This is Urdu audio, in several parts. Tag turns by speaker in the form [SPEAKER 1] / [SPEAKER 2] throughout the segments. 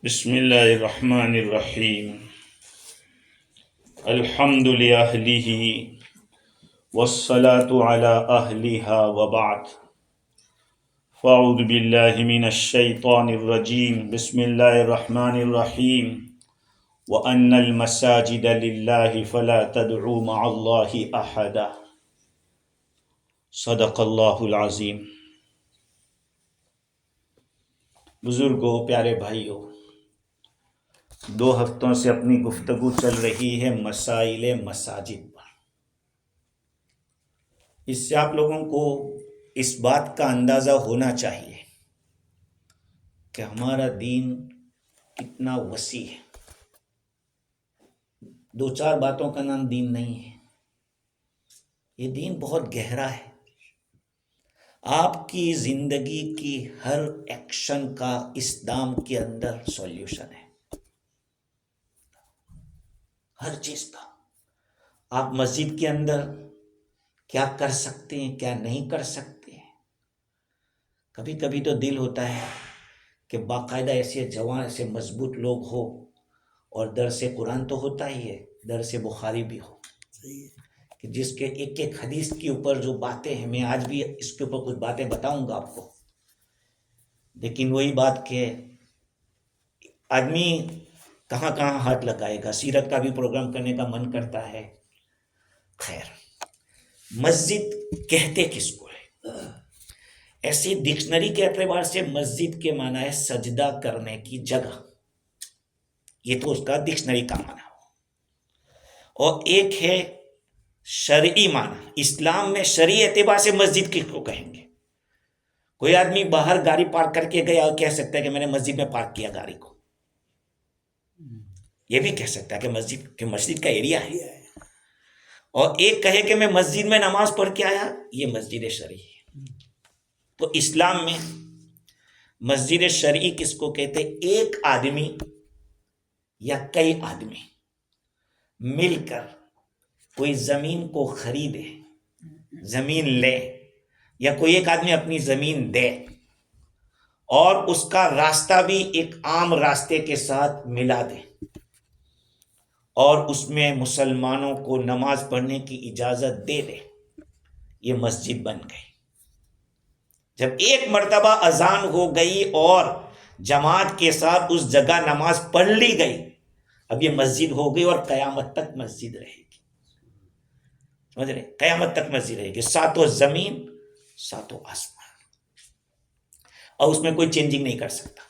[SPEAKER 1] بسم اللہ الرحمن الرحیم الحمد للہ والصلاة علی اہلہا وبعد فاعوذ باللہ من الشیطان الرجیم بسم اللہ الرحمن الرحیم وَأَنَّ الْمَسَاجِدَ لِلَّهِ فَلَا تَدْعُوا مَعَ اللَّهِ أَحَدًا صدق اللہ العظیم۔ بزرگوں، پیارے بھائیوں، 2 ہفتوں سے اپنی گفتگو چل رہی ہے مسائل مساجد پر۔ اس سے آپ لوگوں کو اس بات کا اندازہ ہونا چاہیے کہ ہمارا دین کتنا وسیع ہے۔ 2-4 باتوں کا نام دین نہیں ہے، یہ دین بہت گہرا ہے۔ آپ کی زندگی کی ہر ایکشن کا اسلام کے اندر سولوشن ہے، ہر چیز کا۔ آپ مسجد کے اندر کیا کر سکتے ہیں، کیا نہیں کر سکتے ہیں۔ کبھی کبھی تو دل ہوتا ہے کہ باقاعدہ ایسے جوان، ایسے مضبوط لوگ ہو، اور درس قرآن تو ہوتا ہی ہے، درس بخاری بھی ہو، کہ جس کے ایک ایک حدیث کے اوپر جو باتیں ہیں، میں آج بھی اس کے اوپر کچھ باتیں بتاؤں گا آپ کو، لیکن وہی بات کہ آدمی کہاں کہاں ہاتھ لگائے گا۔ سیرت کا بھی پروگرام کرنے کا من کرتا ہے۔ خیر، مسجد کہتے کس کو ہے؟ ایسی ڈکشنری کے اعتبار سے مسجد کے معنی ہے سجدہ کرنے کی جگہ، یہ تو اس کا ڈکشنری کا معنی ہو۔ اور ایک ہے شرعی معنی، اسلام میں شرعی اعتبار سے مسجد کس کو کہیں گے؟ کوئی آدمی باہر گاڑی پارک کر کے گیا اور کہہ سکتا ہے کہ میں نے مسجد میں پارک کیا گاڑی کو، یہ بھی کہہ سکتا ہے کہ مسجد کا ایریا ہے۔ اور ایک کہے کہ میں مسجد میں نماز پڑھ کے آیا، یہ مسجد شرعی ہے۔ تو اسلام میں مسجد شرعی کس کو کہتے؟ ایک آدمی یا کئی آدمی مل کر کوئی زمین کو خریدے، زمین لے، یا کوئی ایک آدمی اپنی زمین دے، اور اس کا راستہ بھی ایک عام راستے کے ساتھ ملا دے، اور اس میں مسلمانوں کو نماز پڑھنے کی اجازت دے دے، یہ مسجد بن گئی۔ جب ایک مرتبہ اذان ہو گئی اور جماعت کے ساتھ اس جگہ نماز پڑھ لی گئی، اب یہ مسجد ہو گئی، اور قیامت تک مسجد رہے گی۔ سمجھ رہے؟ قیامت تک مسجد رہے گی، 7 زمین 7 آسمان، اور اس میں کوئی چینجنگ نہیں کر سکتا۔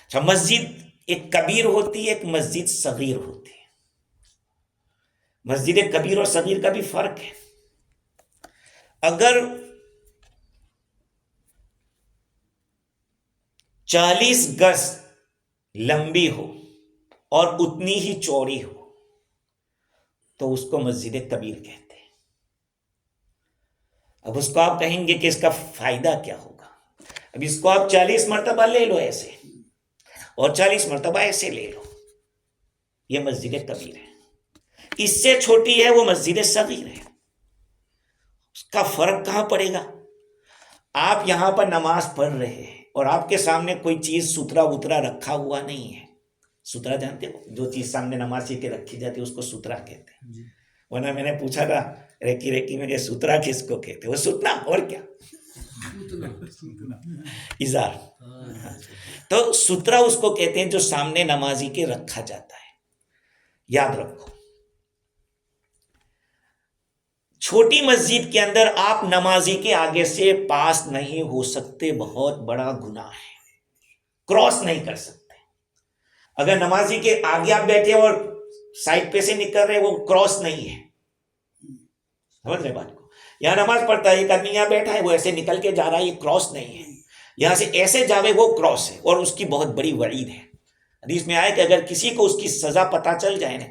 [SPEAKER 1] اچھا، مسجد ایک کبیر ہوتی ہے، ایک مسجد صغیر ہوتی ہے۔ مسجد کبیر اور صغیر کا بھی فرق ہے۔ اگر 40 گز لمبی ہو اور اتنی ہی چوڑی ہو تو اس کو مسجد کبیر کہتے ہیں۔ اب اس کو آپ کہیں گے کہ اس کا فائدہ کیا ہوگا؟ اب اس کو آپ 40 مرتبہ لے لو ایسے، اور 40 مرتبہ ایسے لے لو، یہ مسجد کبیر ہے۔ اس سے چھوٹی ہے وہ مسجد صغیر ہے۔ اس کا فرق کہاں پڑے گا؟ آپ یہاں پر نماز پڑھ رہے ہیں اور آپ کے سامنے کوئی چیز سترا وترا رکھا ہوا نہیں ہے۔ سترا جانتے ہو؟ جو چیز سامنے نمازی کے رکھی جاتی ہے اس کو سترا کہتے ہیں۔ ورنہ میں نے پوچھا تھا ریکی میں کہ سترا کس کو کہتے؟ وہ ستنا، اور کیا؟ ازار۔ تو سترا اس کو کہتے ہیں جو سامنے نمازی کے رکھا جاتا ہے۔ یاد رکھو، چھوٹی مسجد کے اندر آپ نمازی کے آگے سے پاس نہیں ہو سکتے، بہت بڑا گناہ ہے، کراس نہیں کر سکتے۔ اگر نمازی کے آگے آپ بیٹھے اور سائڈ پہ سے نکل رہے، وہ کراس نہیں ہے۔ سمجھ رہے بات کو؟ یہاں نماز پڑھتا ہے ایک آدمی، یہاں بیٹھا ہے، وہ ایسے نکل کے جا رہا ہے، یہ کراس نہیں ہے۔ یہاں سے ایسے جاوے وہ کراس ہے، اور اس کی بہت بڑی وعید ہے۔ حدیث میں آئے کہ اگر کسی کو اس کی سزا پتہ چل جائے نا،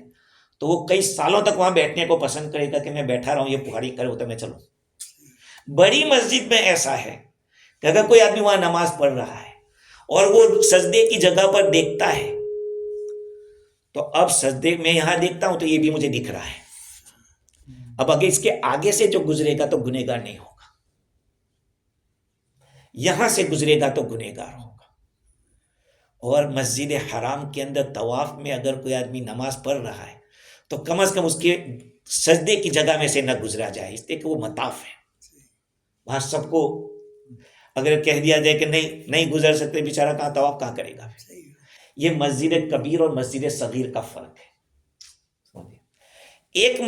[SPEAKER 1] تو وہ کئی سالوں تک وہاں بیٹھنے کو پسند کرے گا کہ میں بیٹھا رہا ہوں، یہ پکاری کرے ہوتا میں چلوں۔ بڑی مسجد میں ایسا ہے کہ اگر کوئی آدمی وہاں نماز پڑھ رہا ہے اور وہ سجدے کی جگہ پر دیکھتا ہے، تو اب سجدے میں یہاں دیکھتا ہوں تو یہ بھی مجھے دکھ رہا ہے، اب اگر اس کے آگے سے جو گزرے گا تو گنہگار نہیں ہوگا، یہاں سے گزرے گا تو گنہگار ہوگا۔ اور مسجد حرام کے اندر طواف میں اگر کوئی آدمی نماز پڑھ رہا ہے تو کم از کم اس کے سجدے کی جگہ میں سے نہ گزرا جائے، اس لیے کہ وہ مطاف ہے. وہاں سب کو اگر کہہ دیا جائے کہ نہیں گزر سکتے، بیچارہ کہاں طواف کہاں کرے گا؟ یہ مسجد کبیر اور مسجد صغیر کا فرق ہے. ایک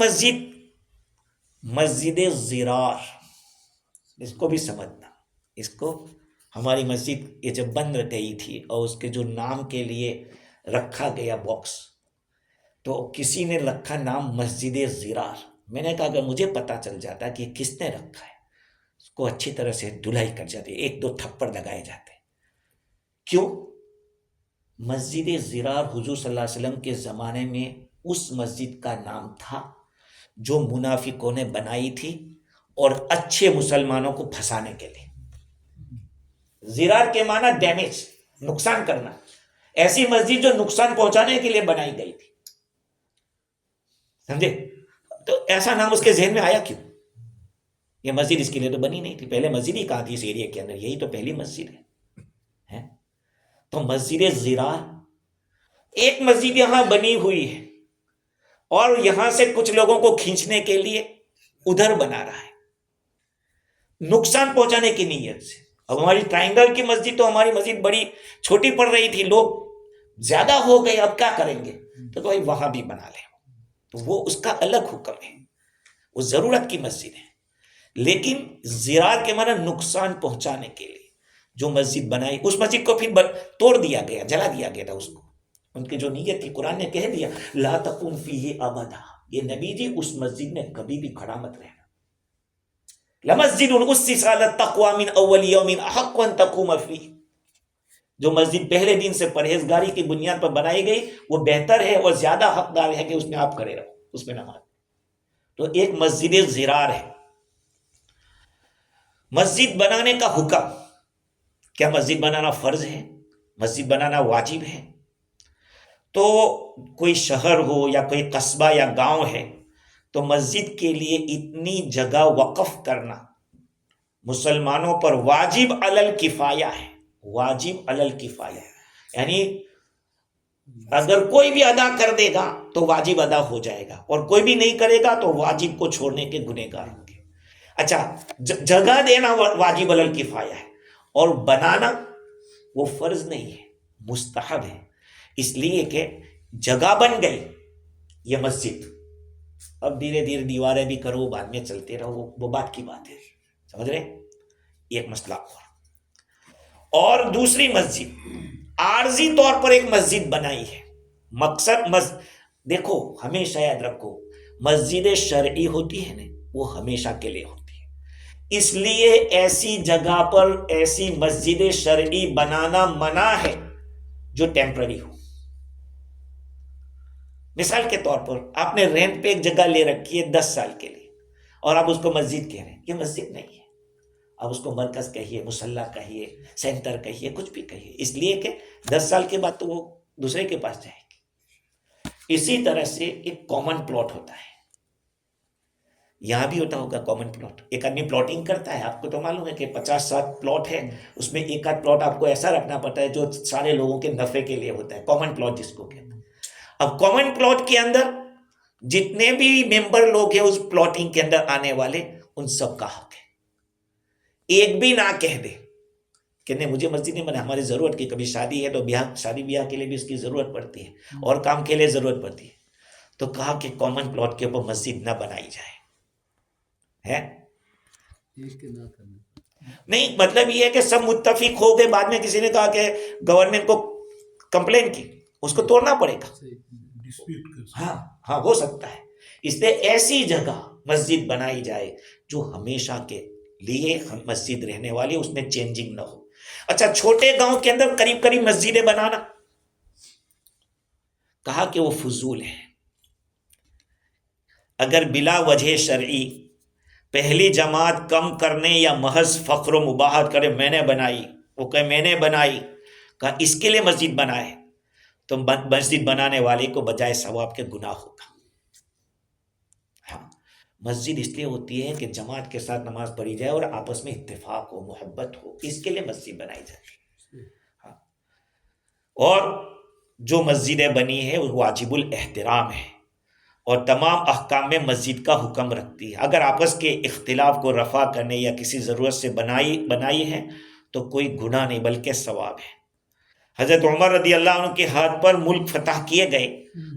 [SPEAKER 1] مسجد ضرار، اس کو بھی سمجھنا. اس کو ہماری مسجد یہ جب بند گئی تھی اور اس کے جو نام کے لیے رکھا گیا باکس، تو کسی نے رکھا نام مسجد ضرار. میں نے کہا اگر مجھے پتا چل جاتا کہ یہ کس نے رکھا ہے، اس کو اچھی طرح سے دھلائی کر جاتے، 1-2 تھپڑ لگائے جاتے. کیوں؟ مسجد ضرار حضور صلی اللہ علیہ وسلم کے زمانے میں اس مسجد کا نام تھا جو منافقوں نے بنائی تھی اور اچھے مسلمانوں کو پھنسانے کے لیے. ضرار کے معنی ڈیمیج، نقصان کرنا. ایسی مسجد جو نقصان پہنچانے کے لیے بنائی گئی تھی، سمجھے؟ تو ایسا نام اس کے ذہن میں آیا کیوں؟ یہ مسجد اس کے لیے تو بنی نہیں تھی. پہلے مسجد ہی کہاں تھی اس ایریا کے اندر؟ یہی تو پہلی مسجد ہے. تو مسجد ضرار ایک مسجد یہاں بنی ہوئی ہے اور یہاں سے کچھ لوگوں کو کھینچنے کے لیے ادھر بنا رہا ہے، نقصان پہنچانے کی نیت سے. اب ہماری ٹرائنگل کی مسجد تو ہماری مسجد بڑی چھوٹی پڑ رہی تھی، لوگ زیادہ ہو گئے، اب کیا کریں گے؟ تو بھائی وہاں بھی بنا لیں. تو وہ اس کا الگ حکم ہے، وہ ضرورت کی مسجد ہے. لیکن ضرار کے معنی نقصان پہنچانے کے لیے جو مسجد بنائی، اس مسجد کو پھر توڑ دیا گیا، جلا دیا گیا تھا اس کو. ان کی جو نیت تھی قرآن نے کہہ دیا لا تقم فیہ ابدا، یہ نبی جی اس مسجد میں کبھی بھی کھڑا مت رہنا. لمسجد اسس علی التقوی من اول یوم احق ان تقوم فیہ، جو مسجد پہلے دن سے پرہیزگاری کی بنیاد پر بنائی گئی وہ بہتر ہے اور زیادہ حقدار ہے کہ اس میں آپ کھڑے رہو، اس میں نماز. تو ایک مسجد ضرار ہے. مسجد بنانے کا حکم، کیا مسجد بنانا فرض ہے؟ مسجد بنانا واجب ہے؟ تو کوئی شہر ہو یا کوئی قصبہ یا گاؤں ہے تو مسجد کے لیے اتنی جگہ وقف کرنا مسلمانوں پر واجب علی الکفایہ ہے. واجب علی الکفایہ، یعنی اگر کوئی بھی ادا کر دے گا تو واجب ادا ہو جائے گا، اور کوئی بھی نہیں کرے گا تو واجب کو چھوڑنے کے گنہگار ہوں گے. اچھا، جگہ دینا واجب علی الکفایہ ہے، اور بنانا وہ فرض نہیں ہے، مستحب ہے. اس لیے کہ جگہ بن گئی یہ مسجد، اب دھیرے دھیرے دیواریں بھی کرو، بعد میں چلتے رہو، وہ بات کی بات ہے. سمجھ رہے؟ ایک مسئلہ اور دوسری مسجد عارضی طور پر ایک مسجد بنائی ہے. مقصد دیکھو، ہمیشہ یاد رکھو، مسجد شرعی ہوتی ہے نا، وہ ہمیشہ کے لیے ہوتی ہے. اس لیے ایسی جگہ پر ایسی مسجد شرعی بنانا منع ہے جو ٹیمپرری ہو. مثال کے طور پر آپ نے رینٹ پہ ایک جگہ لے رکھی ہے 10 سال کے لیے، اور آپ اس کو مسجد کہہ رہے ہیں، یہ مسجد نہیں ہے. آپ اس کو مرکز کہیے، مصلی کہیے، سینٹر کہیے، کچھ بھی کہیے، اس لیے کہ 10 سال کے بعد تو وہ دوسرے کے پاس جائے گی. اسی طرح سے ایک کامن پلاٹ ہوتا ہے، یہاں بھی ہوتا ہوگا کامن پلاٹ. ایک آدمی پلاٹنگ کرتا ہے، آپ کو تو معلوم ہے کہ 50-60 پلاٹ ہے، اس میں ایک آدھ پلاٹ آپ کو ایسا رکھنا پڑتا ہے جو سارے لوگوں کے نفع کے لیے ہوتا ہے، کامن پلاٹ جس کو کہتے ہیں. اب کامن پلاٹ کے اندر جتنے بھی ممبر لوگ ہیں اس پلاٹنگ کے اندر آنے والے، ان سب کا حق ہے. ایک بھی نہ کہہ دے کہ نہیں مجھے مسجد نہیں بنا، ہماری ضرورت کی، کبھی شادی ہے تو شادی بیاہ کے لیے بھی اس کی ضرورت پڑتی ہے اور کام کے لیے ضرورت پڑتی ہے، تو کہا کہ کامن پلاٹ کے اوپر مسجد نہ بنائی جائے. ہے نہیں، مطلب یہ ہے کہ سب متفق ہو گئے، بعد میں کسی نے کہا کہ گورنمنٹ کو کمپلین کی، اس کو توڑنا پڑے گا. ہاں ہو سکتا ہے. اس لیے ایسی جگہ مسجد بنائی جائے جو ہمیشہ کے لیے مسجد رہنے والی، اس میں چینجنگ نہ ہو. اچھا، چھوٹے گاؤں کے اندر قریب قریب مسجدیں بنانا، کہا کہ وہ فضول ہے. اگر بلا وجہ شرعی پہلی جماعت کم کرنے یا محض فخر و مباحت کرے میں نے بنائی، وہ کہے میں نے بنائی، کہا اس کے لیے مسجد بنائے، تو مسجد بنانے والے کو بجائے ثواب کے گناہ ہوگا. ہاں، مسجد اس لیے ہوتی ہے کہ جماعت کے ساتھ نماز پڑھی جائے اور آپس میں اتفاق ہو، محبت ہو، اس کے لیے مسجد بنائی جائے. ہاں، اور جو مسجدیں بنی ہے وہ واجب الاحترام ہے اور تمام احکام میں مسجد کا حکم رکھتی ہے. اگر آپس کے اختلاف کو رفع کرنے یا کسی ضرورت سے بنائی ہے تو کوئی گناہ نہیں بلکہ ثواب ہے. حضرت عمر رضی اللہ عنہ کے ہاتھ پر ملک فتح کیے گئے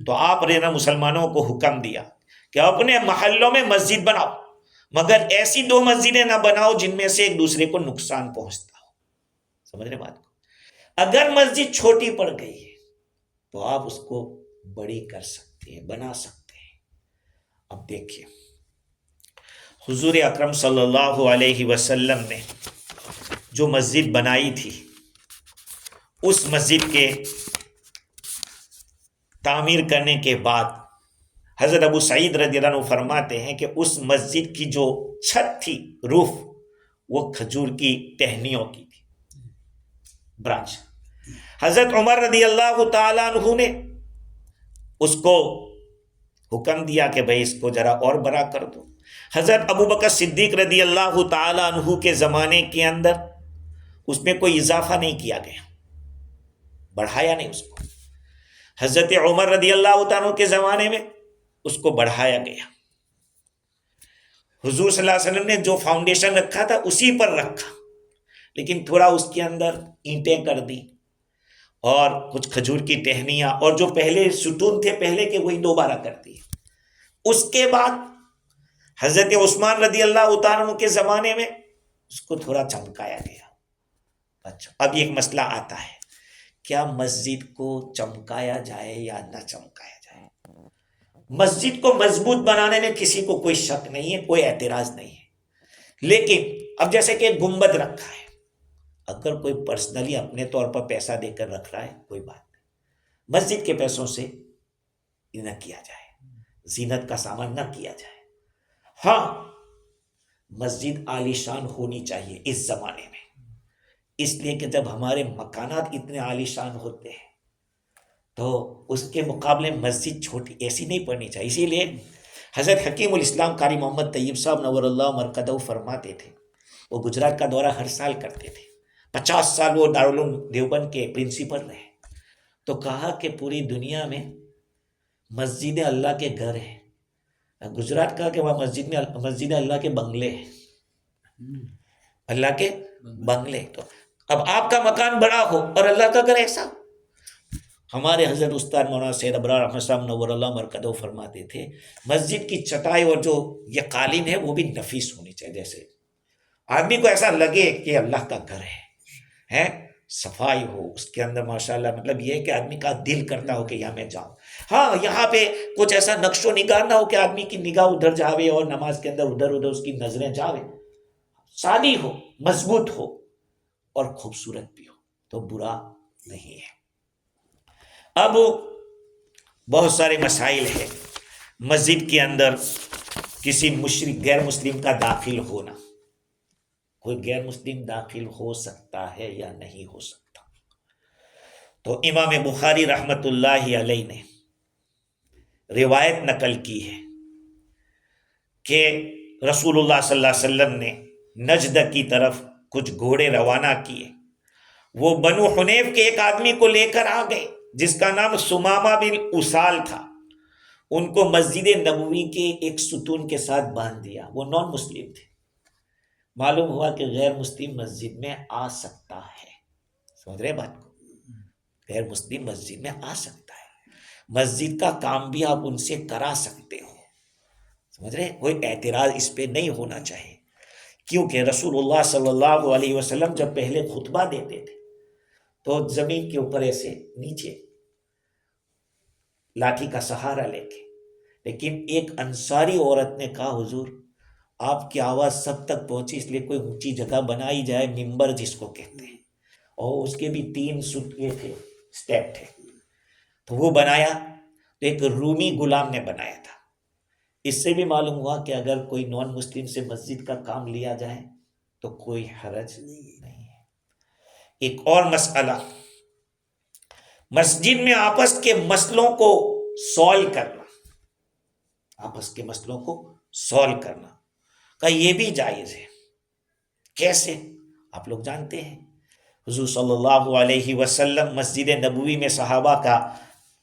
[SPEAKER 1] تو آپ نے مسلمانوں کو حکم دیا کہ اپنے محلوں میں مسجد بناؤ، مگر ایسی 2 مسجدیں نہ بناؤ جن میں سے ایک دوسرے کو نقصان پہنچتا ہو. سمجھ رہے بات کو؟ اگر مسجد چھوٹی پڑ گئی ہے تو آپ اس کو بڑی کر سکتے ہیں، بنا سکتے ہیں. اب دیکھیے حضور اکرم صلی اللہ علیہ وسلم نے جو مسجد بنائی تھی، اس مسجد کے تعمیر کرنے کے بعد حضرت ابو سعید رضی اللہ عنہ فرماتے ہیں کہ اس مسجد کی جو چھت تھی، روف، وہ کھجور کی ٹہنیوں کی تھی، برانچ. حضرت عمر رضی اللہ تعالیٰ عنہ نے اس کو حکم دیا کہ بھئی اس کو ذرا اور بڑا کر دو. حضرت ابو بکر صدیق رضی اللہ تعالیٰ عنہ کے زمانے کے اندر اس میں کوئی اضافہ نہیں کیا گیا، بڑھایا نہیں اس کو. حضرت عمر رضی اللہ تعالیٰ عنہ کے زمانے میں اس کو بڑھایا گیا. حضور صلی اللہ علیہ وسلم نے جو فاؤنڈیشن رکھا تھا اسی پر رکھا، لیکن تھوڑا اس کے اندر اینٹیں کر دی اور کچھ کھجور کی ٹہنیاں، اور جو پہلے ستون تھے پہلے کے وہی دوبارہ کر دی. اس کے بعد حضرت عثمان رضی اللہ تعالیٰ عنہ کے زمانے میں اس کو تھوڑا چمکایا گیا. اچھا، اب ایک مسئلہ آتا ہے، کیا مسجد کو چمکایا جائے یا نہ چمکایا جائے؟ مسجد کو مضبوط بنانے میں کسی کو کوئی شک نہیں ہے، کوئی اعتراض نہیں ہے. لیکن اب جیسے کہ گنبد رکھا ہے، اگر کوئی پرسنلی اپنے طور پر پیسہ دے کر رکھ رہا ہے کوئی بات نہیں، مسجد کے پیسوں سے نہ کیا جائے، زینت کا سامان نہ کیا جائے. ہاں، مسجد عالیشان ہونی چاہیے اس زمانے میں، اس لیے کہ جب ہمارے مکانات اتنے عالیشان ہوتے ہیں تو اس کے مقابلے مسجد چھوٹی ایسی نہیں پڑنی چاہیے. اسی لیے حضرت حکیم الاسلام قاری محمد طیب صاحب نور اللہ مرقدہ فرماتے تھے، وہ گجرات کا دورہ ہر سال کرتے تھے، 50 سال وہ دارالعلوم دیوبند کے پرنسپل رہے. تو کہا کہ پوری دنیا میں مسجد اللہ کے گھر ہیں، گجرات کہا کہ وہاں مسجد اللہ کے بنگلے ہیں، اللہ کے بنگلے. تو اب آپ کا مکان بڑا ہو اور اللہ کا گھر ایسا. ہمارے حضرت استاد مولانا سید ابرار احمد صاحب نور اللہ مرقدہ فرماتے تھے مسجد کی چٹائی اور جو یہ قالین ہے وہ بھی نفیس ہونی چاہیے، جیسے آدمی کو ایسا لگے کہ اللہ کا گھر ہے، صفائی ہو اس کے اندر ماشاءاللہ. مطلب یہ ہے کہ آدمی کا دل کرتا ہو کہ یہاں میں جاؤں. ہاں، یہاں پہ کچھ ایسا نقش و نگار نہ ہو کہ آدمی کی نگاہ ادھر جاوے اور نماز کے اندر ادھر ادھر اس کی نظریں جاوے. سادی ہو، مضبوط ہو اور خوبصورت بھی ہو تو برا نہیں ہے. اب بہت سارے مسائل ہیں. مسجد کے اندر کسی مشرک غیر مسلم کا داخل ہونا، کوئی غیر مسلم داخل ہو سکتا ہے یا نہیں ہو سکتا؟ تو امام بخاری رحمت اللہ علیہ نے روایت نقل کی ہے کہ رسول اللہ صلی اللہ علیہ وسلم نے نجد کی طرف کچھ گھوڑے روانہ کیے. وہ بنو حنیف کے ایک آدمی کو لے کر آ گئے جس کا نام سمامہ بن اسال تھا. ان کو مسجد نبوی کے ایک ستون کے ساتھ باندھ دیا. وہ نان مسلم تھے. معلوم ہوا کہ غیر مسلم مسجد میں آ سکتا ہے. سمجھ رہے بات کو؟ غیر مسلم مسجد میں آ سکتا ہے، مسجد کا کام بھی آپ ان سے کرا سکتے ہو. سمجھ رہے؟ کوئی اعتراض اس پہ نہیں ہونا چاہیے، کیونکہ رسول اللہ صلی اللہ علیہ وسلم جب پہلے خطبہ دیتے تھے تو زمین کے اوپر ایسے نیچے لاٹھی کا سہارا لے کے، لیکن ایک انصاری عورت نے کہا حضور آپ کی آواز سب تک پہنچی، اس لیے کوئی اونچی جگہ بنائی جائے، ممبر جس کو کہتے ہیں، اور اس کے بھی 3 تھے، سٹیپ تھے، تو وہ بنایا. تو ایک رومی غلام نے بنایا تھا. اس سے بھی معلوم ہوا کہ اگر کوئی نان مسلم سے مسجد کا کام لیا جائے تو کوئی حرج نہیں ہے. ایک اور مسئلہ، مسجد میں آپس کے مسئلوں کو سولو کرنا، آپس کے مسئلوں کو سولو کرنا کا یہ بھی جائز ہے. کیسے؟ آپ لوگ جانتے ہیں حضور صلی اللہ علیہ وسلم مسجد نبوی میں صحابہ کا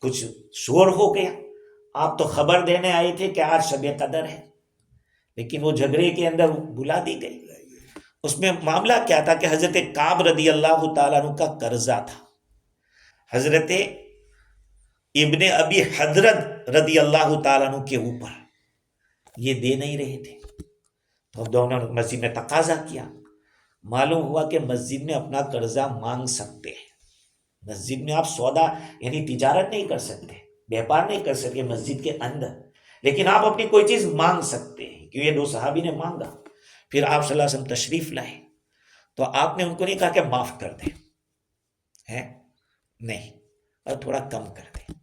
[SPEAKER 1] کچھ شور ہو گیا. آپ تو خبر دینے آئے تھے کہ آج شب قدر ہے، لیکن وہ جھگڑے کے اندر بلا دی گئی. اس میں معاملہ کیا تھا کہ حضرت کعب رضی اللہ تعالیٰ عنہ کا قرضہ تھا، حضرت ابن ابی حضرت رضی اللہ تعالیٰ عنہ کے اوپر، یہ دے نہیں رہے تھے. تو دونوں نے مسجد میں تقاضا کیا. معلوم ہوا کہ مسجد میں اپنا قرضہ مانگ سکتے ہیں. مسجد میں آپ سودا یعنی تجارت نہیں کر سکتے، بیپار نہیں کر سکتے مسجد کے اندر، لیکن آپ اپنی کوئی چیز مانگ سکتے ہیں. کیوں؟ یہ دو صحابی نے مانگا. پھر آپ صلی اللہ علیہ وسلم تشریف لائے تو آپ نے ان کو نہیں کہا کہ معاف کر دیں، ہے نہیں، اور تھوڑا کم کر دیں.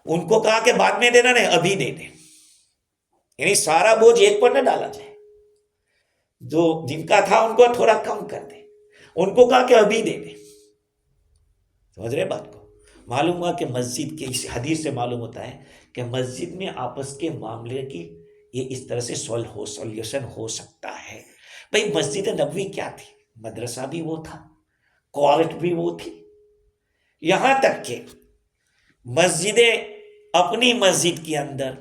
[SPEAKER 1] ان کو کہا کہ بعد میں دینا، نہیں ابھی دے دیں. یعنی سارا بوجھ ایک پر نہ ڈالا جائے، جو جن کا تھا ان کو تھوڑا کم کر دیں. ان کو کہا کہ ابھی دے دیں. سمجھ رہے بات کو؟ معلوم ہوا کہ مسجد کے اس حدیث سے معلوم ہوتا ہے کہ مسجد میں آپس کے معاملے کی یہ اس طرح سے سولوشن ہو سکتا ہے. بھئی مسجد نبوی کیا تھی؟ مدرسہ بھی وہ تھا، کورٹ بھی وہ تھی. یہاں تک کہ اپنی مسجد کے اندر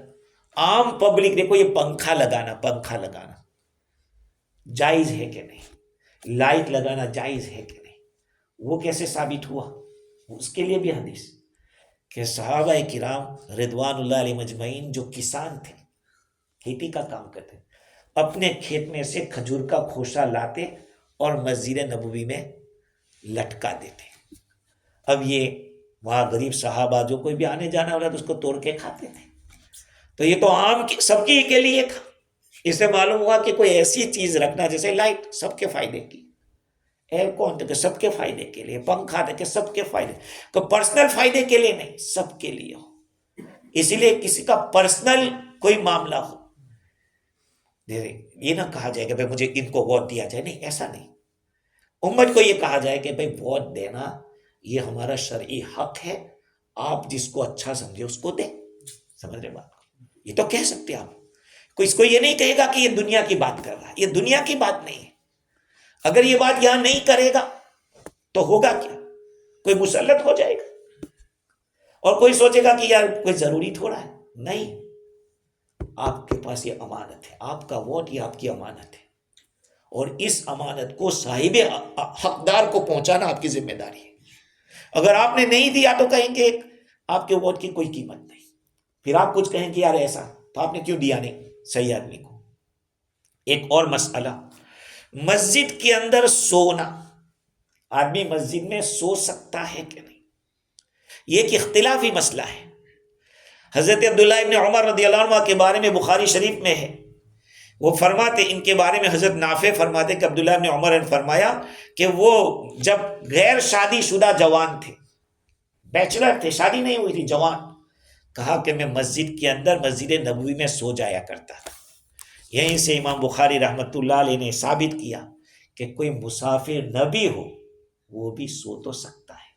[SPEAKER 1] عام پبلک، دیکھو یہ پنکھا لگانا جائز ہے کہ نہیں، لائٹ لگانا جائز ہے کہ نہیں، وہ کیسے ثابت ہوا؟ اس کے لیے بھی حدیث کہ صحابہ کرام رضوان اللہ علیہ مجمعین جو کسان تھے، کھیتی کا کام کرتے، اپنے کھیت میں سے کھجور کا کھوسا لاتے اور مسجد نبوی میں لٹکا دیتے. اب یہ وہاں غریب صحابہ جو کوئی بھی آنے جانا والا تو اس کو توڑ کے کھاتے تھے. تو یہ تو عام سب کی کے لیے تھا. اس سے معلوم ہوا کہ کوئی ایسی چیز رکھنا جیسے لائٹ سب کے فائدے کی، ایئر کون تھے کہ سب کے فائدے کے لیے، پنکھا تھے کہ سب کے فائدے، کہ پرسنل فائدے کے لیے نہیں، سب کے لیے ہو. اسی لیے کسی کا پرسنل کوئی معاملہ ہو، یہ نہ کہا جائے کہ بھائی مجھے ان کو ووٹ دیا جائے، نہیں، ایسا نہیں. امت کو یہ کہا جائے کہ بھائی ووٹ دینا یہ ہمارا شرعی حق ہے، آپ جس کو اچھا سمجھے اس کو دیں. سمجھ رہے بات؟ یہ تو کہہ سکتے آپ. کوئی اس کو یہ نہیں کہے گا کہ یہ دنیا کی بات کر رہا ہے، یہ دنیا کی بات نہیں ہے. اگر یہ بات یہاں نہیں کرے گا تو ہوگا کیا؟ کوئی مسلط ہو جائے گا اور کوئی سوچے گا کہ یار کوئی ضروری تھوڑا ہے. نہیں، آپ کے پاس یہ امانت ہے، آپ کا ووٹ یہ آپ کی امانت ہے، اور اس امانت کو صاحب حقدار کو پہنچانا آپ کی ذمہ داری ہے. اگر آپ نے نہیں دیا تو کہیں گے آپ کے ووٹ کی کوئی قیمت نہیں. پھر آپ کچھ کہیں کہ یار ایسا تو آپ نے کیوں دیا نہیں صحیح آدمی کو. ایک اور مسئلہ، مسجد کے اندر سونا، آدمی مسجد میں سو سکتا ہے کہ نہیں، یہ ایک اختلافی مسئلہ ہے. حضرت عبداللہ ابن عمر رضی اللہ عنہ کے بارے میں بخاری شریف میں ہے، وہ فرماتے، ان کے بارے میں حضرت نافع فرماتے کہ عبداللہ ابن عمر نے فرمایا کہ وہ جب غیر شادی شدہ جوان تھے، بیچلر تھے، شادی نہیں ہوئی تھی، جوان، کہا کہ میں مسجد کے اندر مسجد نبوی میں سو جایا کرتا تھا. یہیں سے امام بخاری رحمۃ اللہ علیہ نے ثابت کیا کہ کوئی مسافر نہ بھی ہو وہ بھی سو تو سکتا ہے.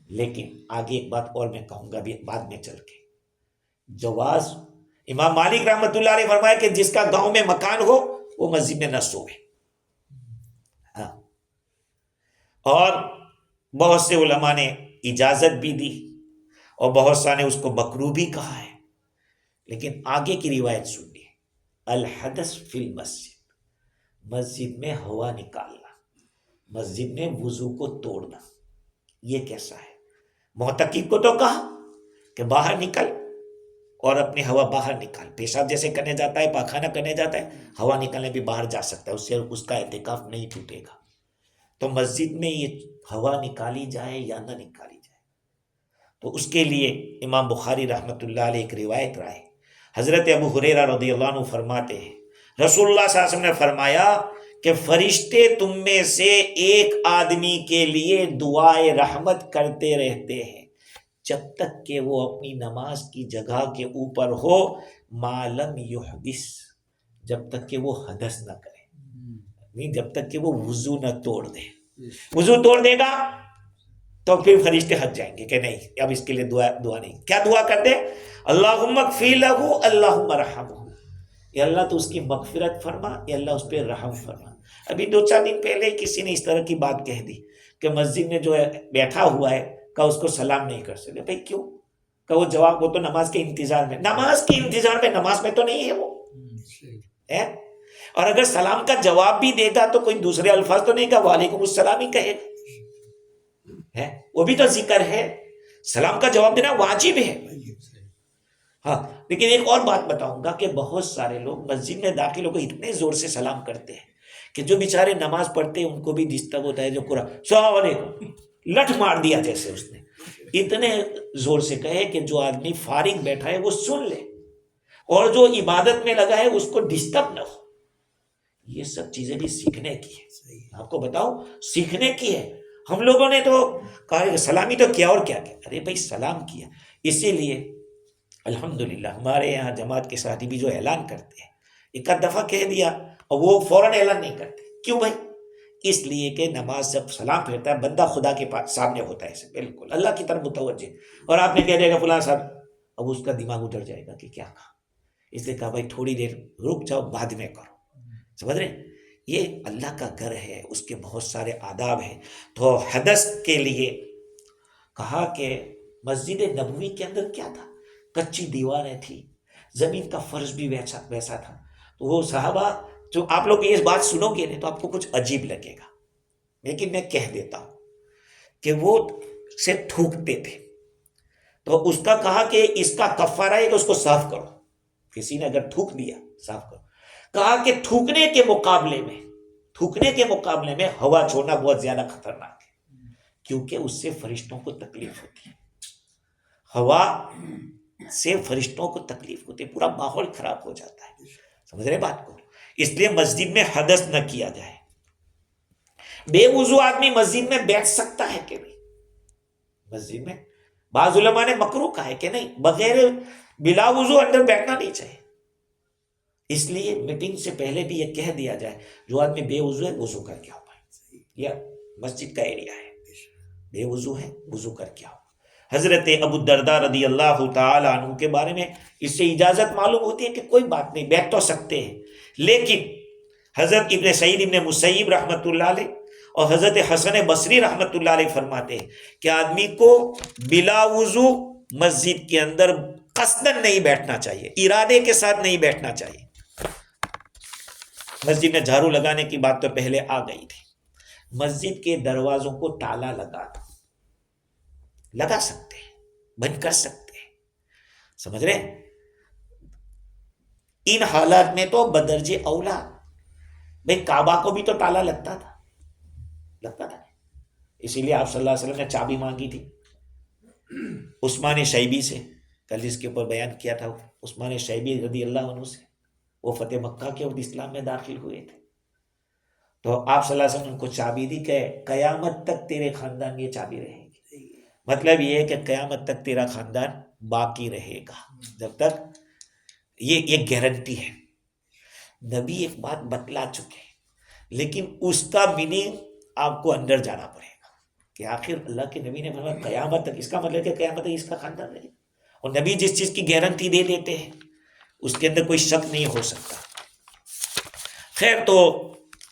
[SPEAKER 1] لیکن آگے ایک بات اور میں کہوں گا بھی بعد میں چل کے، جواز، امام مالک رحمۃ اللہ علیہ فرمایا کہ جس کا گاؤں میں مکان ہو وہ مسجد میں نہ سوئے. ہاں، اور بہت سے علماء نے اجازت بھی دی اور بہت سا نے اس کو مکروہ بھی کہا ہے. لیکن آگے کی روایت سنیے، الحدث فی المسجد، مسجد میں ہوا نکالنا، مسجد میں وضو کو توڑنا، یہ کیسا ہے؟ معتکف کو تو کہا کہ باہر نکل اور اپنی ہوا باہر نکال، پیشاب جیسے کرنے جاتا ہے، پاخانہ کرنے جاتا ہے، ہوا نکالنے بھی باہر جا سکتا ہے، اس سے اس کا اعتکاف نہیں ٹوٹے گا. تو مسجد میں یہ ہوا نکالی جائے یا نہ نکالی جائے، تو اس کے لیے امام بخاری رحمۃ اللہ علیہ ایک روایت رائے، حضرت ابو ہریرہ رضی اللہ عنہ فرماتے ہیں رسول اللہ صلی اللہ علیہ وسلم نے فرمایا کہ فرشتے تم میں سے ایک آدمی کے لیے دعائے رحمت کرتے رہتے ہیں جب تک کہ وہ اپنی نماز کی جگہ کے اوپر ہو، ما لم یحدث، جب تک کہ وہ حدث نہ کرے، نہیں جب تک کہ وہ وضو نہ توڑ دے. وضو توڑ دے گا تو پھر فرشتے ہٹ جائیں گے کہ نہیں اب اس کے لیے دعا نہیں. کیا دعا کرتے؟ اللہم اغفر لہ، اللہم ارحمہ، یا اللہ تو اس کی مغفرت فرما، یا اللہ اس پہ رحم فرما. ابھی 2-4 دن پہلے کسی نے اس طرح کی بات کہہ دی کہ مسجد میں جو ہے بیٹھا ہوا ہے کہ اس کو سلام نہیں کر سکتے. بھائی کیوں؟ کہ وہ جواب وہ تو نماز کے انتظار میں. نماز کے انتظار میں نماز میں تو نہیں ہے وہ ہے. اور اگر سلام کا جواب بھی دے گا تو کوئی دوسرے الفاظ تو نہیں کہا وعلیکم السلام ہی کہے گا ہے. وہ بھی تو ذکر ہے. سلام کا جواب دینا واجب ہے. ہاں لیکن ایک اور بات بتاؤں گا کہ بہت سارے لوگ مسجد میں داخل ہو کے اتنے زور سے سلام کرتے ہیں کہ جو بیچارے نماز پڑھتے ہیں ان کو بھی ڈسٹرب ہوتا ہے. جو قرآن السلام علیکم لٹ مار دیا جیسے اس نے اتنے زور سے کہے کہ جو آدمی فارغ بیٹھا ہے وہ سن لے اور جو عبادت میں لگا ہے اس کو ڈسٹرب نہ ہو. یہ سب چیزیں بھی سیکھنے کی ہے. آپ کو بتاؤں سیکھنے کی ہے. ہم لوگوں نے تو کہا کہ سلامی تو کیا اور کیا کیا. ارے بھائی سلام کیا. اسی لیے الحمدللہ ہمارے یہاں جماعت کے ساتھی بھی جو اعلان کرتے ہیں ایک آدھ دفعہ کہہ دیا اور وہ فوراً اعلان نہیں کرتے. کیوں بھائی؟ اس لیے کہ نماز جب سلام پھیرتا ہے بندہ خدا کے سامنے ہوتا ہے اسے بالکل اللہ کی طرف متوجہ. اور آپ نے کہہ دیا کہ فلاں صاحب, اب اس کا دماغ ادھر جائے گا کہ کیا کہا. اس لیے کہا بھائی تھوڑی دیر رک جاؤ بعد میں کرو. سمجھ رہے؟ یہ اللہ کا گھر ہے, اس کے بہت سارے آداب ہیں. تو حدث کے لیے کہا کہ مسجد نبوی کے اندر کیا تھا, کچی دیواریں تھی, زمین کا فرش بھی ویسا تھا. تو وہ صحابہ جو آپ لوگ یہ بات سنو گے نہیں تو آپ کو کچھ عجیب لگے گا, لیکن میں کہہ دیتا ہوں کہ وہ سے تھوکتے تھے. تو اس کا کہا کہ اس کا کفارہ ہے کہ اس کو صاف کرو. کسی نے اگر تھوک دیا صاف کرو. کہا کہ تھوکنے کے مقابلے میں ہوا چھوڑنا بہت زیادہ خطرناک ہے, کیونکہ اس سے فرشتوں کو تکلیف ہوتی ہے. ہوا سے فرشتوں کو تکلیف ہوتی ہے, پورا ماحول خراب ہو جاتا ہے. سمجھ رہے بات کو؟ اس لیے مسجد میں حدث نہ کیا جائے. بے وضو آدمی مسجد میں بیٹھ سکتا ہے کہ نہیں؟ مسجد میں بعض علماء نے مکروہ کہا ہے کہ نہیں, بغیر بلا وضو اندر بیٹھنا نہیں چاہیے. اس لیے میٹنگ سے پہلے بھی یہ کہہ دیا جائے جو آدمی بے وضو ہے وضو کر کے آؤ بھائی, یا مسجد کا ایریا ہے بے وضو ہے وضو کر کے آؤ. حضرت ابو الدرداء رضی اللہ تعالی عنہ کے بارے میں اس سے اجازت معلوم ہوتی ہے کہ کوئی بات نہیں بیٹھ تو سکتے ہیں, لیکن حضرت ابن سعید ابن مسیب رحمۃ اللہ علیہ اور حضرت حسن بصری رحمۃ اللہ علیہ فرماتے ہیں کہ آدمی کو بلا وضو مسجد کے اندر قصدن نہیں بیٹھنا چاہیے, ارادے کے ساتھ نہیں بیٹھنا چاہیے. مسجد میں جھاڑو لگانے کی بات تو پہلے آ گئی تھی. مسجد کے دروازوں کو تالا لگا سکتے ہیں, بند کر سکتے ہیں. سمجھ رہے ہیں؟ ان حالات میں تو بدرج اولا بھائی کعبہ کو بھی تو تالا لگتا تھا. اسی لیے آپ صلی اللہ علیہ وسلم نے چابی مانگی تھی عثمان شیبی سے. کل اس کے اوپر بیان کیا تھا. عثمان شیبی رضی اللہ عنہ سے, وہ فتح مکہ کے وقت اسلام میں داخل ہوئے تھے. تو آپ صلی اللہ علیہ وسلم نے ان کو چابی دی کہ قیامت تک تیرے خاندان یہ چابی رہے گی. مطلب یہ ہے کہ قیامت تک تیرا خاندان باقی رہے گا, جب تک یہ گارنٹی ہے. نبی ایک بات بتلا چکے, لیکن اس کا میننگ آپ کو اندر جانا پڑے گا کہ آخر اللہ کے نبی نے فرمایا قیامت تک, اس کا مطلب کہ قیامت تک اس کا خاندان رہے گا. اور نبی جس چیز کی گارنٹی دے دیتے ہیں اس کے اندر کوئی شک نہیں ہو سکتا. خیر, تو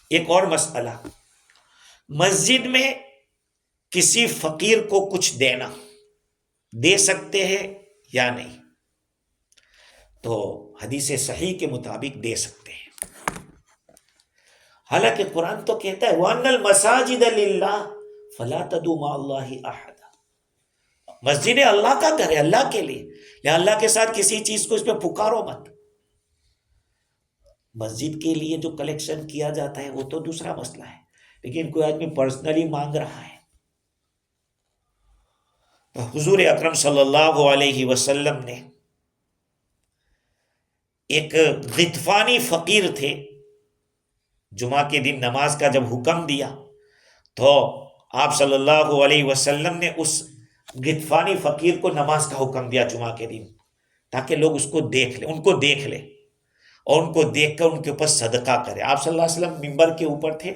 [SPEAKER 1] ایک اور مسئلہ, مسجد میں کسی فقیر کو کچھ دینا دے سکتے ہیں یا نہیں؟ تو حدیث صحیح کے مطابق دے سکتے ہیں. حالانکہ قرآن تو کہتا ہے وَأَنَّ الْمَسَاجِدَ لِلَّهِ فَلَا تَدْعُوا مَعَ اللَّهِ أَحَدًا. مسجد اللہ کا گھر ہے, اللہ کے لیے, یا اللہ کے ساتھ کسی چیز کو اس پہ پکارو مت. مسجد کے لیے جو کلیکشن کیا جاتا ہے وہ تو دوسرا مسئلہ ہے, لیکن کوئی آدمی پرسنلی مانگ رہا ہے تو حضور اکرم صلی اللہ علیہ وسلم نے ایک غطفانی فقیر تھے, جمعہ کے دن نماز کا جب حکم دیا تو آپ صلی اللہ علیہ وسلم نے اس غطفانی فقیر کو نماز کا حکم دیا جمعہ کے دن, تاکہ لوگ اس کو دیکھ لیں, ان کو دیکھ لیں اور ان کو دیکھ کر ان کے اوپر صدقہ کرے. آپ صلی اللہ علیہ وسلم منبر کے اوپر تھے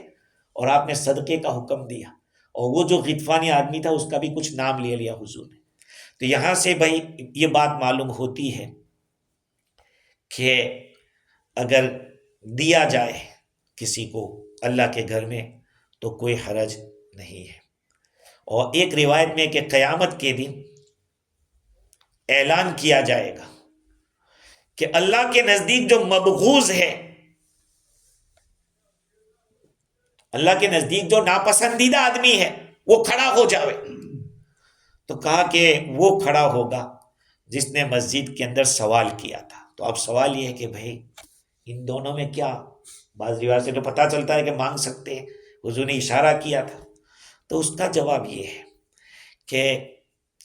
[SPEAKER 1] اور آپ نے صدقے کا حکم دیا, اور وہ جو غطفانی آدمی تھا اس کا بھی کچھ نام لے لیا حضور نے. تو یہاں سے بھائی یہ بات معلوم ہوتی ہے کہ اگر دیا جائے کسی کو اللہ کے گھر میں تو کوئی حرج نہیں ہے. اور ایک روایت میں کہ قیامت کے دن اعلان کیا جائے گا کہ اللہ کے نزدیک جو مبغوض ہے، اللہ کے نزدیک جو ناپسندیدہ آدمی ہے، وہ کھڑا ہو جاوے. تو کہا کہ وہ کھڑا ہوگا جس نے مسجد کے اندر سوال کیا تھا. تو اب سوال یہ ہے کہ بھائی ان دونوں میں کیا؟ بعض روایت سے تو پتہ چلتا ہے کہ مانگ سکتے ہیں، حضور نے اشارہ کیا تھا. تو اس کا جواب یہ ہے کہ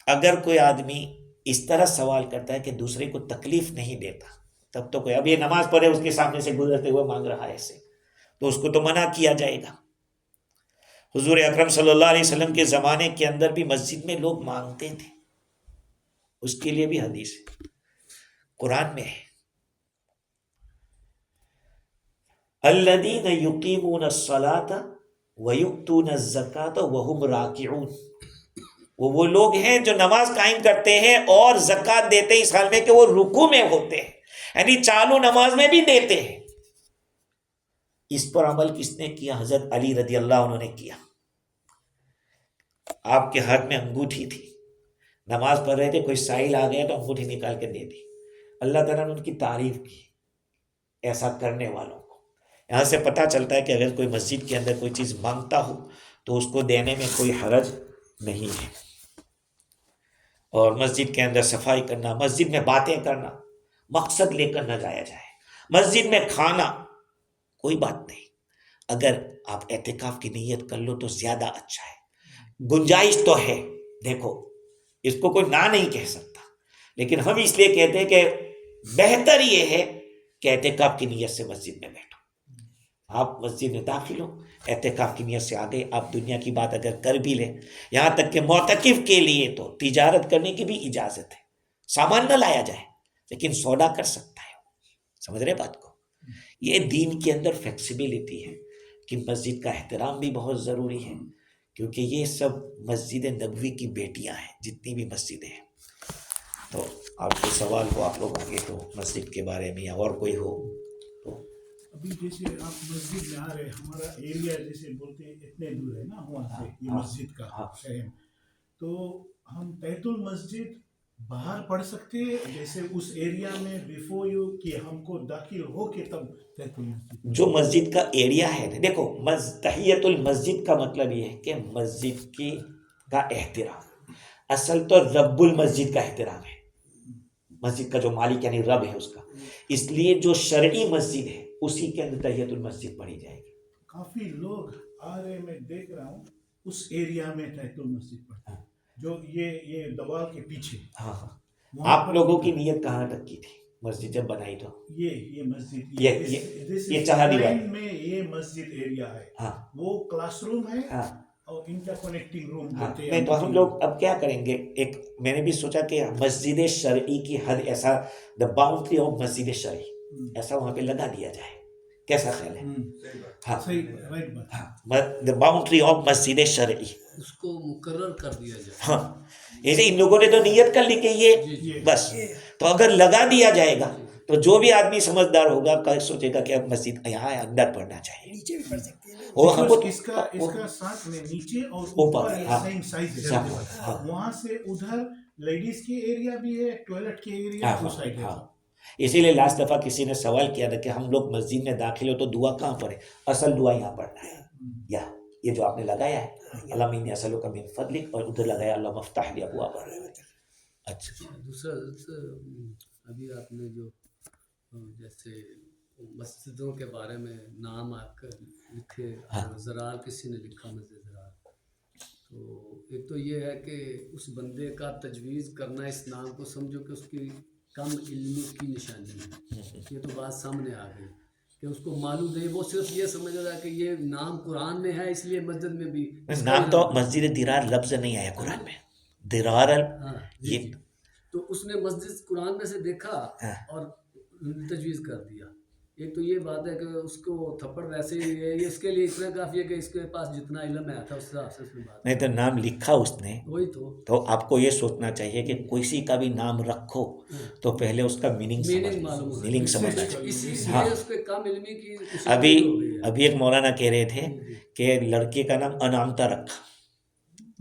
[SPEAKER 1] اگر کوئی آدمی اس طرح سوال کرتا ہے کہ دوسرے کو تکلیف نہیں دیتا، تب تو کوئی، اب یہ نماز پڑھے اس کے سامنے سے گزرتے ہوئے مانگ رہا ہے ایسے، تو اس کو تو منع کیا جائے گا. حضور اکرم صلی اللہ علیہ وسلم کے زمانے کے اندر بھی مسجد میں لوگ مانگتے تھے، اس کے لیے بھی حدیث ہے، قرآن میں ہے، الذین یقیمون الصلاۃ ویؤتون الزکاۃ وہم راکعون. وہ لوگ ہیں جو نماز قائم کرتے ہیں اور زکوٰۃ دیتے ہیں اس حال میں کہ وہ رکوع میں ہوتے ہیں، یعنی چالو نماز میں بھی دیتے ہیں. اس پر عمل کس نے کیا؟ حضرت علی رضی اللہ عنہ نے کیا. آپ کے ہاتھ میں انگوٹھی تھی، نماز پڑھ رہے تھے، کوئی سائل آ گیا تو انگوٹھی نکال کے دے دی. اللہ تعالیٰ نے ان کی تعریف کی ایسا کرنے والوں کو. یہاں سے پتہ چلتا ہے کہ اگر کوئی مسجد کے اندر کوئی چیز مانگتا ہو تو اس کو دینے میں کوئی حرج نہیں ہے. اور مسجد کے اندر صفائی کرنا، مسجد میں باتیں کرنا، مقصد لے کر نہ جایا جائے. مسجد میں کھانا کوئی بات نہیں، اگر آپ اعتکاف کی نیت کر لو تو زیادہ اچھا ہے. گنجائش تو ہے، دیکھو اس کو کوئی نہ نہیں کہہ سکتا، لیکن ہم اس لیے کہتے ہیں کہ بہتر یہ ہے کہ اعتکاف کی نیت سے مسجد میں بیٹھو. آپ مسجد میں داخل ہو، اعتکاف کی نیت سے آگے آپ دنیا کی بات اگر کر بھی لیں، یہاں تک کہ معتکف کے لیے تو تجارت کرنے کی بھی اجازت ہے، سامان نہ لایا جائے لیکن سودا کر سکتا ہے. سمجھ رہے بات کو؟ یہ دین کے اندر فلیکسیبلٹی ہے کہ مسجد کا احترام بھی بہت ضروری ہے، کیونکہ یہ سب مسجد نبوی کی بیٹیاں ہیں جتنی بھی مسجدیں ہیں. تو آپ کو سوال ہو آپ لوگ آگے تو مسجد کے بارے میں یا اور کوئی ہو تو.
[SPEAKER 2] ابھی جیسے آپ مسجد میں آ رہے، ہمارا ایریا جیسے بولتے ہیں اتنے دور ہے نا وہاں سے یہ مسجد کا شہر، تو ہم تحت المسجد باہر پڑھ سکتے ہیں جیسے اس ایریا میں بیفور یو کہ ہم کو داخل ہو کے تب تحت المسجد
[SPEAKER 1] جو مسجد کا ایریا ہے. دیکھو تحیت المسجد کا مطلب یہ ہے کہ مسجد کی کا احترام، اصل تو رب المسجد کا احترام ہے، مسجد کا جو مالک یعنی رب ہے اس کا. اس لیے جو شرعی مسجد ہے اسی کے اندر تحیت المسجد پڑھی جائے گی.
[SPEAKER 2] کافی لوگ آ رہے، میں دیکھ رہا ہوں اس ایریا میں تحت المسجد پڑھتے ہیں جو یہ دوال کے پیچھے.
[SPEAKER 1] ہاں ہاں. آپ لوگوں کی نیت کہاں تک کی تھی مسجد جب بنائی تو؟
[SPEAKER 2] یہ مسجد
[SPEAKER 1] یہ چہاری
[SPEAKER 2] میں یہ مسجد ایریا ہے، وہ کلاس روم ہے اور انٹر کنیکٹنگ روم ہوتے ہیں.
[SPEAKER 1] نہیں تو ہم لوگ اب کیا کریں گے، ایک میں نے بھی سوچا کہ مسجد شرعی کی حد، ایسا دا باؤنڈری آف مسجد شرعی ایسا وہاں پہ لگا دیا جائے. کیسا خیال ہے؟ ہاں، دا باؤنڈری آف مسجد شرعی
[SPEAKER 3] اس کو مقرر کر دیا جائے.
[SPEAKER 1] ہاں، ایسے ان لوگوں نے تو نیت کر لی کہ یہ بس، تو اگر لگا دیا جائے گا تو جو بھی آدمی سمجھدار ہوگا سوچے گا کہ اب مسجد یہاں اندر پڑھنا چاہیے.
[SPEAKER 2] نیچے بھی پڑھ سکتے ہیں، اس کا ساتھ میں نیچے اور اوپر سیم سائز ہے. وہاں سے ادھر لیڈیز کے ایریا بھی ہے، ٹوائلٹ کے ایریا اس سائڈ ہے.
[SPEAKER 1] اسی لیے لاسٹ دفعہ کسی نے سوال کیا تھا کہ ہم لوگ مسجد میں داخل ہو تو دعا کہاں پڑھے؟ اصل دعا یہاں پڑھنا ہے، یا یہ جو آپ نے لگایا ہے اللہم انی اسألک من فضلک، اور ادھر لگایا اللہم افتح لی ابواب الرحمت. اچھا
[SPEAKER 3] دوسرا ابھی آپ نے جو جیسے مسجدوں کے بارے میں نام آپ کا لکھے، زرار کسی نے لکھا مسجد زرار، تو ایک تو یہ ہے کہ اس بندے کا تجویز کرنا اس نام کو سمجھو کہ اس کی کم علمی کی نشانی ہے. یہ تو بات سامنے آ گئی کہ اس کو معلوم نہیں، وہ صرف یہ سمجھ رہا ہے کہ یہ نام قرآن میں ہے اس لیے مسجد میں بھی
[SPEAKER 1] نام تو مسجد درار لفظ نہیں آیا قرآن میں، درار یہ
[SPEAKER 3] تو اس نے مسجد قرآن میں سے دیکھا اور تجویز کر دیا. ایک تو یہ بات ہے کہ اس کو تھپڑ ویسے ہی ہے، یہ اس کے لیے اتنا کافی ہے کہ اس کے پاس جتنا علم ہے تھا اس حساب سے اس میں بات
[SPEAKER 1] نہیں تو نام لکھا اس نے،
[SPEAKER 3] وہی
[SPEAKER 1] تو آپ کو یہ سوچنا چاہیے کہ کسی کا بھی نام رکھو تو پہلے اس کا میننگ سمجھنا چاہیے. ہاں،
[SPEAKER 3] اس کے کم علمی کی
[SPEAKER 1] ابھی ایک مولانا کہہ رہے تھے کہ لڑکے کا نام انامتا رکھا،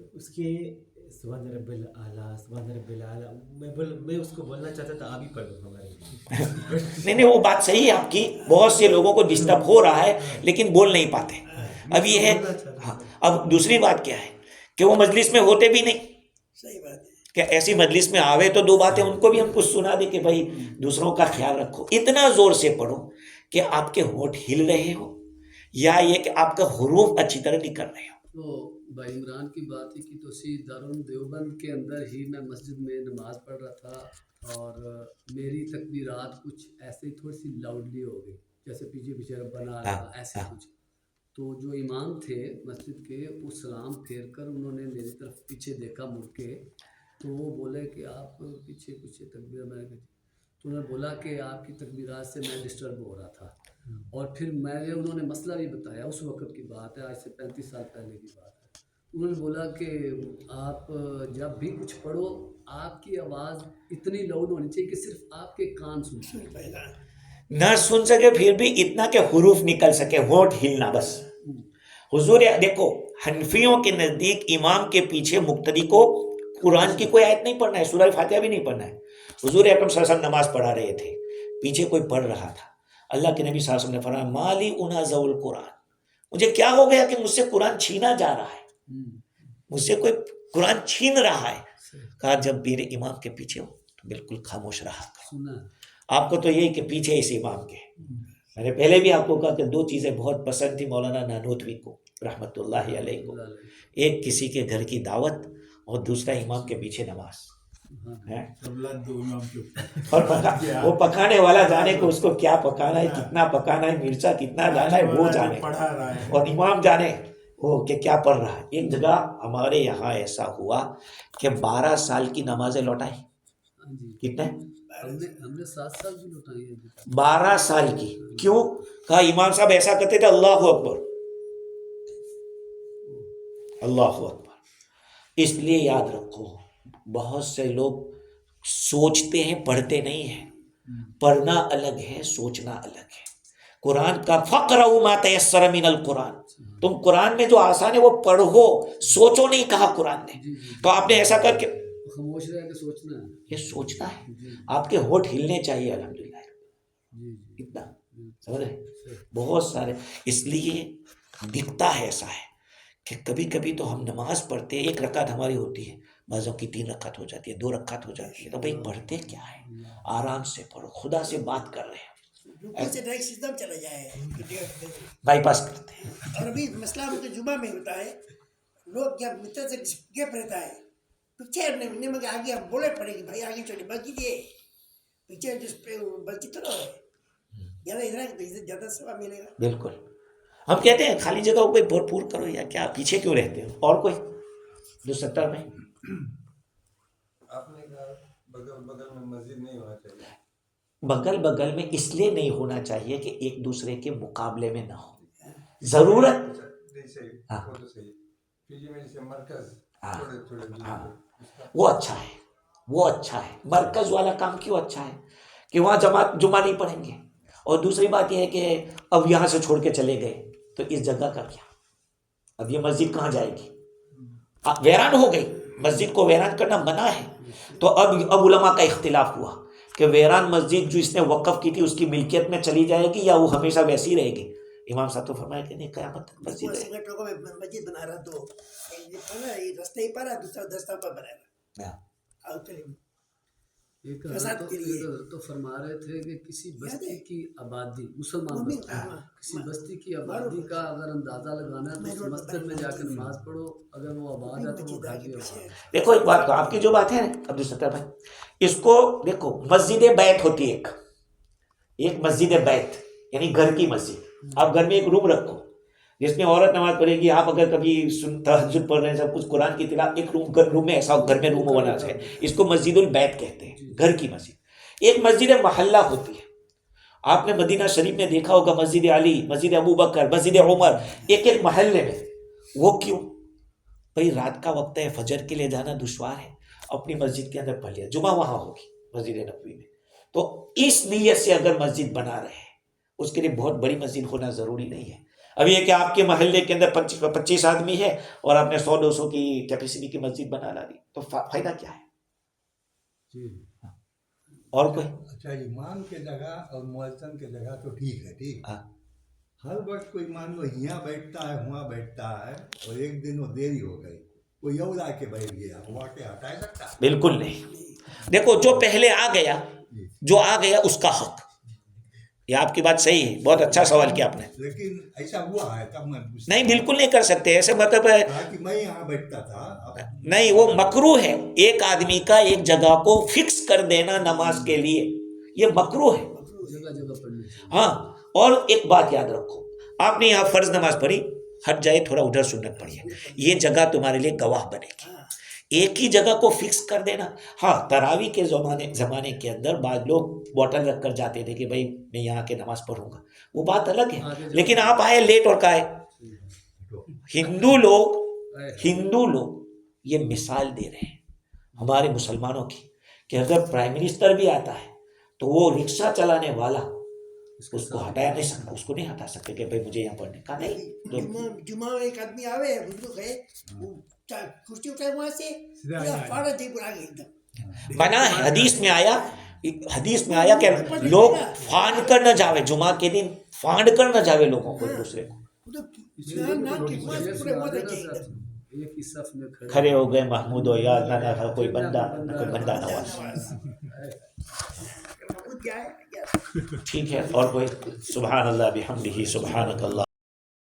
[SPEAKER 4] تو اس کے سبحان رب اعلیٰ سبحان رب اعلیٰ میں اس کو بولنا چاہتا تھا، آپ ہی پڑھ دو ہمارے لیے.
[SPEAKER 1] نہیں وہ بات صحیح ہے آپ کی. بہت سے لوگوں کو ڈسٹرب ہو رہا ہے لیکن بول نہیں پاتے. اب یہ ہے ہاں. اب دوسری بات کیا ہے کہ وہ مجلس میں ہوتے بھی نہیں.
[SPEAKER 5] صحیح بات ہے.
[SPEAKER 1] کہ ایسی مجلس میں آوے تو دو باتیں ان کو بھی ہم کچھ سنا دیں کہ بھائی دوسروں کا خیال رکھو. اتنا زور سے پڑھو کہ آپ کے ہونٹ ہل رہے ہو یا یہ کہ آپ کا حروف اچھی طرح نکل رہے ہو.
[SPEAKER 3] تو بھائی عمران کی بات ہی کی تو دارالعلوم دیوبند کے اندر ہی میں مسجد میں نماز پڑھ رہا تھا اور میری تکبیرات کچھ ایسے ہی تھوڑی سی لاؤڈلی ہو گئی، جیسے پیچھے پیچھے ربنا آتا ایسے کچھ. تو جو امام تھے مسجد کے وہ سلام پھیر کر انہوں نے میری طرف پیچھے دیکھا مڑ کے، تو وہ بولے کہ آپ پیچھے پیچھے تکبیر میں تو انہوں نے بولا کہ آپ کی تکبیرات سے میں ڈسٹرب ہو رہا تھا. اور پھر انہوں نے مسئلہ بھی بتایا، اس وقت کی بات ہے، آج سے 35 سال پہلے کی بات ہے. انہوں نے بولا کہ آپ جب بھی کچھ پڑھو آپ کی آواز اتنی لاؤڈ ہونی چاہیے کہ صرف آپ کے کان سن پائے گا،
[SPEAKER 1] نہ سن سکے پھر بھی اتنا کہ حروف نکل سکے، ہونٹ ہلنا بس. حضور دیکھو حنفیوں کے نزدیک امام کے پیچھے مقتدی کو قرآن کی کوئی آیت نہیں پڑھنا ہے، سورہ فاتحہ بھی نہیں پڑھنا ہے. حضور اکرم صلی اللہ علیہ وسلم نماز پڑھا رہے تھے، پیچھے کوئی پڑھ رہا تھا. اللہ کے نبی صلی اللہ علیہ وسلم نے فرمایا مالی انازع القرآن، مجھے کیا ہو گیا کہ مجھ سے قرآن چھینا جا رہا ہے، مجھ سے کوئی قرآن چھین رہا ہے. کہا جب میرے امام کے پیچھے ہو تو بالکل خاموش رہا کرو. آپ کو تو یہی کہ پیچھے اس امام کے. میں نے پہلے بھی آپ کو کہا کہ دو چیزیں بہت پسند تھی مولانا نانوتوی کو رحمۃ اللہ علیہ کو، ایک کسی کے گھر کی دعوت اور دوسرا امام کے پیچھے نماز. اور وہ پکانے والا جانے کو اس کو کیا پکانا ہے، کتنا پکانا ہے، مرچا کتنا ڈالنا ہے وہ جانے، اور امام جانے وہ کہ کیا پڑھ رہا ہے. ایک جگہ ہمارے یہاں ایسا ہوا کہ 12 سال کی نمازیں لوٹائی. کتنے؟
[SPEAKER 3] ہم نے 7 سال بھی لوٹائی ہیں.
[SPEAKER 1] 12 سال کی. کیوں؟ کہا امام صاحب ایسا کرتے تھے اللہ اکبر اللہ اکبر. اس لیے یاد رکھو بہت سے لوگ سوچتے ہیں پڑھتے نہیں ہیں. پڑھنا الگ ہے، سوچنا الگ ہے. قرآن کا فَقْرَؤْا مَا تَيَسَّرَ مِنَ الْقُرْآنِ، تم قرآن میں جو آسان ہے وہ پڑھو، سوچو نہیں کہا قرآن نے. تو آپ نے ایسا کر کے
[SPEAKER 3] خاموش رہ کے سوچنا ہے،
[SPEAKER 1] یہ سوچنا ہے. آپ کے ہونٹ ہلنے چاہیے الحمدللہ. اتنا سمجھ رہے بہت سارے. اس لیے دکھتا ہے ایسا ہے کہ کبھی کبھی تو ہم نماز پڑھتے ہیں، 1 رکعت ہماری ہوتی ہے، بعضوں کی 3 رکعت ہو جاتی ہے، 2 رکعت ہو جاتی ہے. تو بھائی پڑھتے کیا ہے؟ آرام سے پڑھو، خدا سے بات کر رہے ہیں،
[SPEAKER 5] سے ڈائریکٹ سسٹم چلا جائے
[SPEAKER 1] بائی پاس کرتے ہیں.
[SPEAKER 5] اور ابھی مسئلہ ہم کے جمعہ میں ہوتا ہے، لوگ جب متر سے گیپ رہتا ہے پیچھے میں آگے ہم بولے پڑے گی بھائی آگے چلے مسجد یہ پیچھے جس پہ مسجد تو ہے زیادہ ادھر زیادہ ثواب ملے گا.
[SPEAKER 1] بالکل. ہم کہتے ہیں خالی جگہ کو بھرپور کرو، یا کیا پیچھے کیوں رہتے ہو؟ اور کوئی جو 70 میں
[SPEAKER 6] آپ نے کہا بغل بغل میں مسجد نہیں ہونا چاہیے.
[SPEAKER 1] بغل بغل میں اس لیے نہیں ہونا چاہیے کہ ایک دوسرے کے مقابلے میں نہ ہو. ضرورت
[SPEAKER 6] ہاں وہ تو صحیح. پی جی میں جیسے مرکز تھوڑے تھوڑے
[SPEAKER 1] ہاں وہ اچھا ہے، وہ اچھا ہے. مرکز والا کام کیوں اچھا ہے کہ وہاں جمعہ نہیں پڑھیں گے. اور دوسری بات یہ ہے کہ اب یہاں سے چھوڑ کے چلے گئے تو اس جگہ کا کیا؟ اب یہ مسجد کہاں جائے گی؟ ویران ہو گئی. مسجد کو ویران کرنا منع ہے. تو اب علماء کا اختلاف ہوا کہ ویران مسجد جو اس نے وقف کی تھی اس کی ملکیت میں چلی جائے گی یا وہ ہمیشہ ویسی رہے گی. امام صاحب تو فرمایا کہ نہیں، قیامت تک مسجد ہے.
[SPEAKER 5] مسجد بنا رہا تو رستے ہی پر دوسرا دستہ پر بنا رہا.
[SPEAKER 3] ایک تو فرما رہے تھے کہ کسی بستی کی آبادی مسلمان کسی بستی کی آبادی کا اگر اندازہ لگانا ہے تو مسجد میں جا کے نماز پڑھو، اگر وہ آباد ہے تو وہ گھر بھی آباد ہے.
[SPEAKER 1] دیکھو ایک بات آپ کی جو بات ہے عبدالستار بھائی، اس کو دیکھو مسجد بیت ہوتی ہے، ایک مسجد بیت یعنی گھر کی مسجد. آپ گھر میں ایک روم رکھو جس میں عورت نماز پڑھے گی. آپ اگر کبھی تہجد پڑھ رہے ہیں سب کچھ قرآن کی تلاوت، ایک روم میں ایسا گھر میں روم ہونا چاہیے. اس کو مسجد البیت کہتے ہیں، گھر کی مسجد. ایک مسجد محلہ ہوتی ہے. آپ نے مدینہ شریف میں دیکھا ہوگا مسجد علی، مسجد ابو بکر، مسجد عمر، ایک ایک محلے میں. وہ کیوں؟ بھائی رات کا وقت ہے، فجر کے لیے جانا دشوار ہے، اپنی مسجد کے اندر پڑھ لیا، جمعہ وہاں ہوگی مسجد نبوی میں. تو اس نیت سے اگر مسجد بنا رہے ہیں، اس کے لیے بہت بڑی مسجد ہونا ضروری نہیں ہے. ابھی یہ کہ آپ کے محلے کے اندر 25 آدمی ہے اور آپ نے 100-200 کی کیپیسٹی کی مسجد بنا ڈالی تو فائدہ کیا ہے؟
[SPEAKER 3] جی
[SPEAKER 1] اور کوئی
[SPEAKER 7] اچھا امام کے جگہ اور مؤذن کے جگہ تو ٹھیک ہے، ٹھیک
[SPEAKER 1] ہاں
[SPEAKER 7] ہر وقت کوئی مان لو یہاں بیٹھتا ہے وہاں بیٹھتا ہے اور ایک دن وہ دیری ہو گئی، کوئی اور آ کے بیٹھ گیا، وہ آ کے ہٹا سکتا ہے؟
[SPEAKER 1] بالکل نہیں. دیکھو جو پہلے آ گیا اس کا حق. یہ آپ کی بات صحیح ہے، بہت اچھا سوال کیا آپ نے.
[SPEAKER 7] لیکن ایسا ہوا ہے تب میں
[SPEAKER 1] نہیں بالکل نہیں کر سکتے ایسے، مطلب ہے
[SPEAKER 7] کہا کہ میں یہاں بیٹھتا تھا
[SPEAKER 1] نہیں، وہ مکروہ ہے. ایک آدمی کا ایک جگہ کو فکس کر دینا نماز کے لیے یہ مکروہ ہے.
[SPEAKER 3] جگہ جگہ پڑھنی چاہیے.
[SPEAKER 1] ہاں اور ایک بات یاد رکھو، آپ نے یہاں فرض نماز پڑھی، ہٹ جائے تھوڑا ادھر سنت پڑھیے، یہ جگہ تمہارے لیے گواہ بنے گی. ایک ہی جگہ کو فکس کر دینا. ہاں تراوی کے زمانے کے اندر بعض لوگ بوٹل رکھ کر جاتے تھے کہ بھائی میں یہاں کے نماز پڑھوں گا، وہ بات الگ ہے. لیکن آپ آئے لیٹ اور کہے ہندو لوگ یہ مثال دے رہے ہیں ہمارے مسلمانوں کی کہ اگر پرائم منسٹر بھی آتا ہے تو وہ رکشہ چلانے والا اس کو ہٹایا نہیں سکتا، اس کو نہیں ہٹا سکتے کہ بھائی مجھے یہاں پڑھنے کا نہیں.
[SPEAKER 5] جمعہ میں ایک آدمی آوے بزرگ ہے، وہ کرسی اٹھائے وہاں سے پورا فارغ دے پر آگے ایک دم
[SPEAKER 1] بنا ہے. حدیث میں آیا کہ لوگ پھاند کر نہ جاوے، جمعہ کے دن پھاند کر نہ جاوے لوگوں کو ایک دوسرے کو.
[SPEAKER 3] ایک ہی صف میں
[SPEAKER 1] کھڑے ہو گئے محمود و یاد نہ کوئی بندہ نواز. ٹھیک ہے اور کوئی؟ سبحان اللہ بحمدہ سبحانک اللہ.